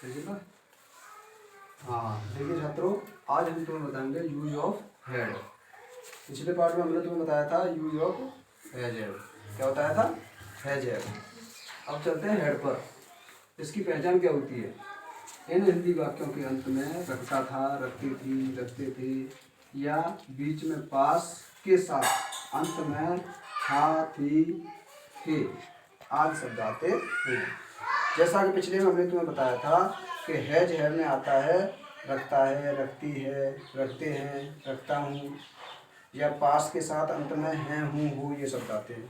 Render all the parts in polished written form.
ठीक है ना। हाँ देखिए छात्रों, आज हम तुम्हें बताएंगे यूज ऑफ हेड। पिछले पार्ट में हमने तुम्हें बताया था यूज ऑफ हैजेड। क्या बताया था? हैजेड। अब चलते हैं हेड पर। इसकी पहचान क्या होती है? इन हिंदी वाक्यों के अंत में रखता था, रखती थी, रखते थे या बीच में पास के साथ अंत में था, थी, थे आदि शब्द आते हैं। जैसा कि पिछले में हमने तुम्हें बताया था कि हैज है में आता है रखता है, रखती है, रखते हैं, रखता हूँ या पास के साथ अंत में हैं, हूँ, हो ये शब्द आते हैं।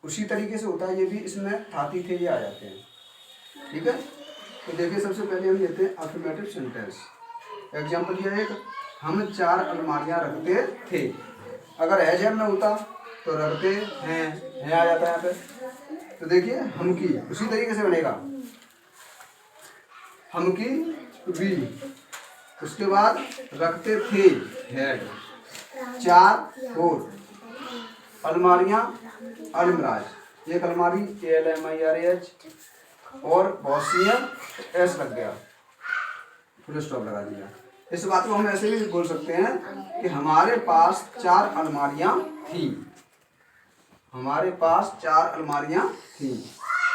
उसी तरीके से होता है ये भी, इसमें थाती थे ये आ जाते हैं। ठीक है, तो देखिए सबसे पहले हम लेते हैं अफर्मेटिव सेंटेंस। एग्जाम्पल ये एक, हम 4 अलमारियां रखते थे। अगर हैज में होता तो रखते हैं आ जाता है यहाँ पे। तो देखिए हम की उसी तरीके से बनेगा, हम की वी, उसके बाद रखते थे हेड, 4 फोर, अलमारियां अलमराज, एक अलमारी ALMIRAH और बहुत सी हैं एस लग गया, फुल स्टॉप लगा दिया। इस बात को हम ऐसे भी बोल सकते हैं कि हमारे पास 4 अलमारियां थी, हमारे पास 4 अलमारियां थी।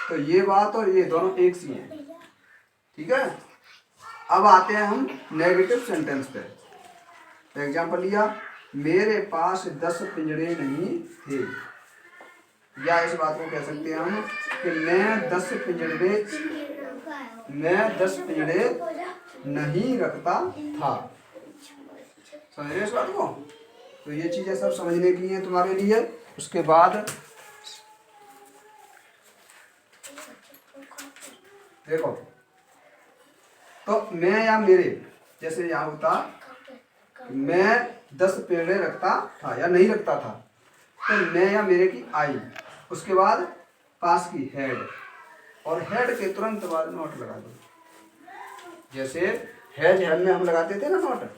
तो ये बात और ये दोनों एक सी हैं। ठीक है, अब आते हैं हम नेगेटिव सेंटेंस पे। एग्जाम्पल लिया, मेरे पास 10 पिंजरे नहीं थे। या इस बात को कह सकते हैं हम कि मैं 10 पिंजरे नहीं रखता था। समझ रहे इस बात को? तो ये चीजें सब समझने की हैं तुम्हारे लिए। उसके बाद देखो, तो मैं या मेरे, जैसे यहाँ होता मैं 10 पेड़े रखता था या नहीं रखता था, तो मैं या मेरे की आई, उसके बाद पास की हेड, और हेड के तुरंत बाद नोट लगा दो। जैसे हैज हेड में हम लगाते थे ना नोट,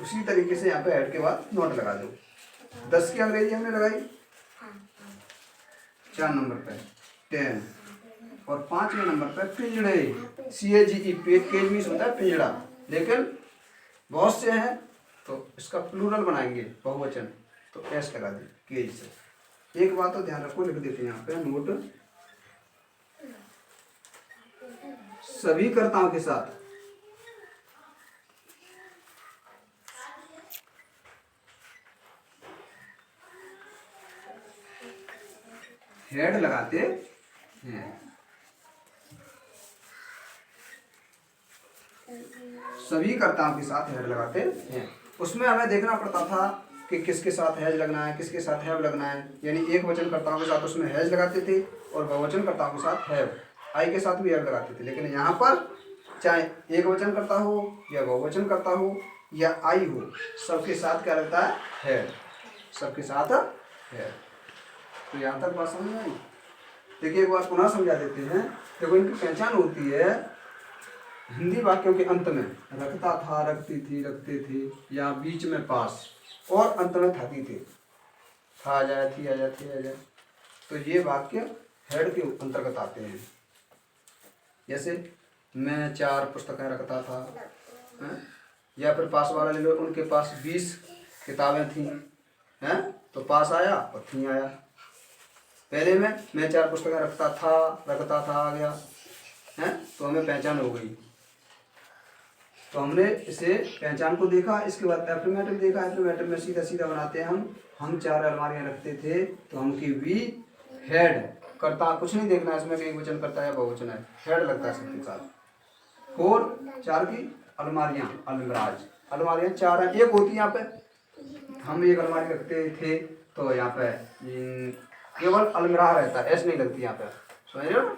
उसी तरीके से यहाँ पे हेड के बाद नोट लगा दो। 10 की अंग्रेजी हमने लगाई 4 नंबर पे 10, और 5वें नंबर पे पिंजड़े, CAGE, केज मीन्स होता है पिंजड़ा, लेकिन बहुत से हैं तो इसका प्लूरल बनाएंगे बहुवचन, तो एस लगा दी केज से। एक बात तो ध्यान रखो, लिख देते हैं यहाँ पे नोट, सभी कर्ताओं के साथ हेड लगाते हैं। सभी कर्ताओं के साथ हेड लगाते हैं। उसमें हमें देखना पड़ता था कि किसके साथ हैज लगना है, किसके साथ हैव लगना है। यानी एक वचन कर्ताओं के साथ उसमें हैज लगाते थे और बहुवचन कर्ताओं के साथ हैव, आई के साथ भी हैव लगाते थे। लेकिन यहाँ पर चाहे एक वचन करता हो या बहुवचन करता हो या आई हो, सबके साथ क्या लगता है? हैव, सबके साथ हैव। तो यहाँ तक बात समझ में आई? देखिए एक बार पुनः समझा देते हैं। देखो इनकी पहचान होती है हिंदी वाक्यों के अंत में रखता था, रखती थी, रखते थे, या बीच में पास और अंत में थाती थे, था आ जाए, थी आ जाए, थे आ जाए, तो ये वाक्य हेड के अंतर्गत आते हैं। जैसे मैं 4 पुस्तकें रखता था, है? या फिर पास वाला ले लो, उनके पास 20 किताबें थी, हैं? तो पास आया और थी आया। पहले में मैं 4 पुस्तकें रखता था आ गया, है? तो हमें पहचान हो गई। तो हमने इसे पहचान को देखा, इसके बाद एफर्मेटिव देखा। एफर्मेटिव में सीधा सीधा बनाते हैं हम 4 अलमारियां रखते थे, तो हम की वी हेड, करता कुछ नहीं देखना इसमें कि एक वचन करता है बहुवचन है, हेड लगता है सबके साथ। 4 की अलमारियां अलमराज, अलमारियां 4 हैं, एक होती है यहाँ पे, हम एक अलमारी रखते थे तो यहाँ पे केवल अलमरा रहता है, एस नहीं लगती यहाँ पे। समझ रहे हो?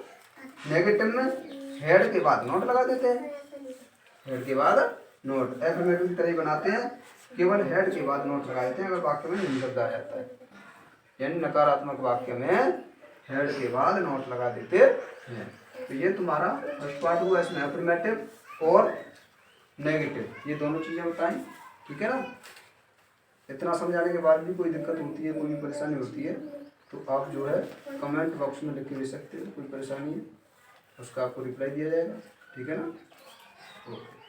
नेगेटिव में हेड के बाद नोट लगा देते हैं, हेड के बाद नोट। एफर्मेटिव की तरह ही बनाते हैं, केवल हेड के बाद नोट लगा देते हैं अगर वाक्य में नहीं शब्द आ जाता है। यानी नकारात्मक वाक्य में हेड के बाद नोट लगा देते हैं। तो ये तुम्हारा फर्स्ट पार्ट हुआ, इसमें एफर्मेटिव और नेगेटिव ये दोनों चीज़ें बताएं। ठीक है ना? इतना समझाने के बाद भी कोई दिक्कत होती है, कोई परेशानी होती है, तो आप जो है कमेंट बॉक्स में लिख के दे सकते हो, कोई परेशानी है उसका आपको रिप्लाई दिया जाएगा। ठीक है ना? ओके।